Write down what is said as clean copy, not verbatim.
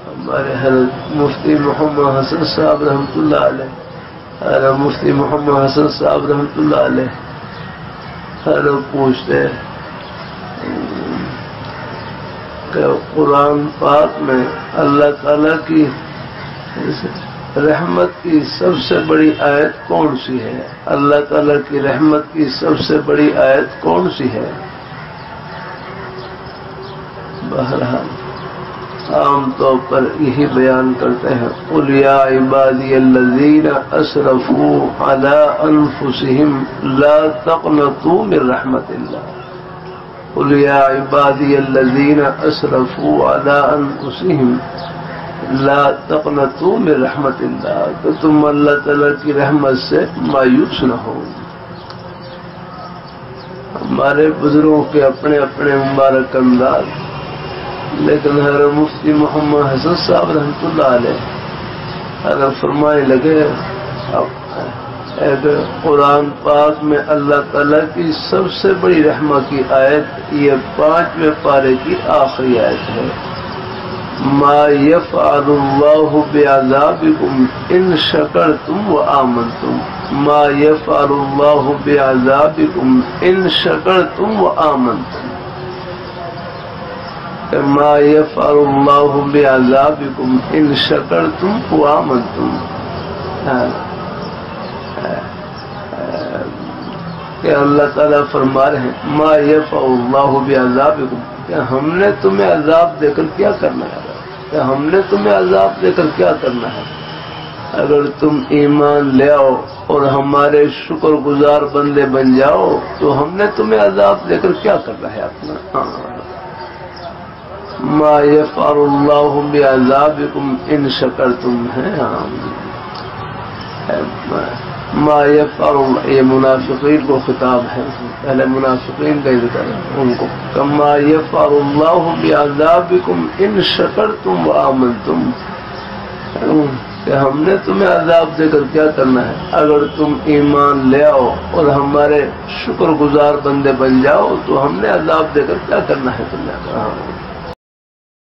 ہمارے حضرت مفتی محمد حسن صاحب رحمۃ اللہ علیہ، حضرت مفتی محمد حسن صاحب رحمۃ اللہ علیہ ہر لوگ پوچھتے ہیں کہ قرآن پاک میں اللہ تعالیٰ کی رحمت کی سب سے بڑی آیت کون سی ہے؟ اللہ تعالیٰ کی رحمت کی سب سے بڑی آیت کون سی ہے؟ بہرحال عام طور پر یہی بیان کرتے ہیں، قُلْ يَا عِبَادِيَ الَّذِينَ أَسْرَفُوا عَلَىٰ أَنفُسِهِمْ لَا تَقْنَطُوا مِن رَحْمَةِ اللَّهِ قُلْ يَا عِبَادِيَ الَّذِينَ أَسْرَفُوا عَلَىٰ أَنفُسِهِمْ لَا تَقْنَطُوا مِن رَحْمَةِ اللَّهِ، تو تم اللہ تعالیٰ کی رحمت سے مایوس نہ ہو۔ ہمارے بزرگوں کے اپنے اپنے مبارک انداز، لیکن حضرت مفتی محمد حسن صاحب رحمۃ اللہ علیہ حضرت فرمائے لگے قرآن پاک میں اللہ تعالیٰ کی سب سے بڑی رحمت کی آیت یہ 5ویں پارے کی آخری آیت ہے، ما یفعل اللہ بعذابکم ان شکرتم وآمنتم، ما یفعل اللہ بعذابکم ان شکرتم وآمنتم، ما یفعل اللہ بعذابکم ان شکرتم وآمنتم، کہ اللہ تعالیٰ فرما رہے ہیں ما یفعل اللہ بعذابکم، کہ ہم نے تمہیں عذاب دے کر کیا کرنا ہے، کہ ہم نے تمہیں عذاب دے کر کیا کرنا ہے، اگر تم ایمان لے آؤ اور ہمارے شکر گزار بندے بن جاؤ تو ہم نے تمہیں عذاب دے کر کیا کرنا ہے اپنا۔ ما یفعل اللہ بعذابکم ان شکرتم ہے، ما یفعل، یہ منافقین کو خطاب ہے، پہلے منافقین کا ذکر ہے ان کو، ما یفعل اللہ بعذابکم ان شکرتم وآمنتم، کہ ہم نے تمہیں عذاب دے کر کیا کرنا ہے، اگر تم ایمان لے آؤ اور ہمارے شکر گزار بندے بن جاؤ تو ہم نے عذاب دے کر کیا کرنا ہے تمہیں۔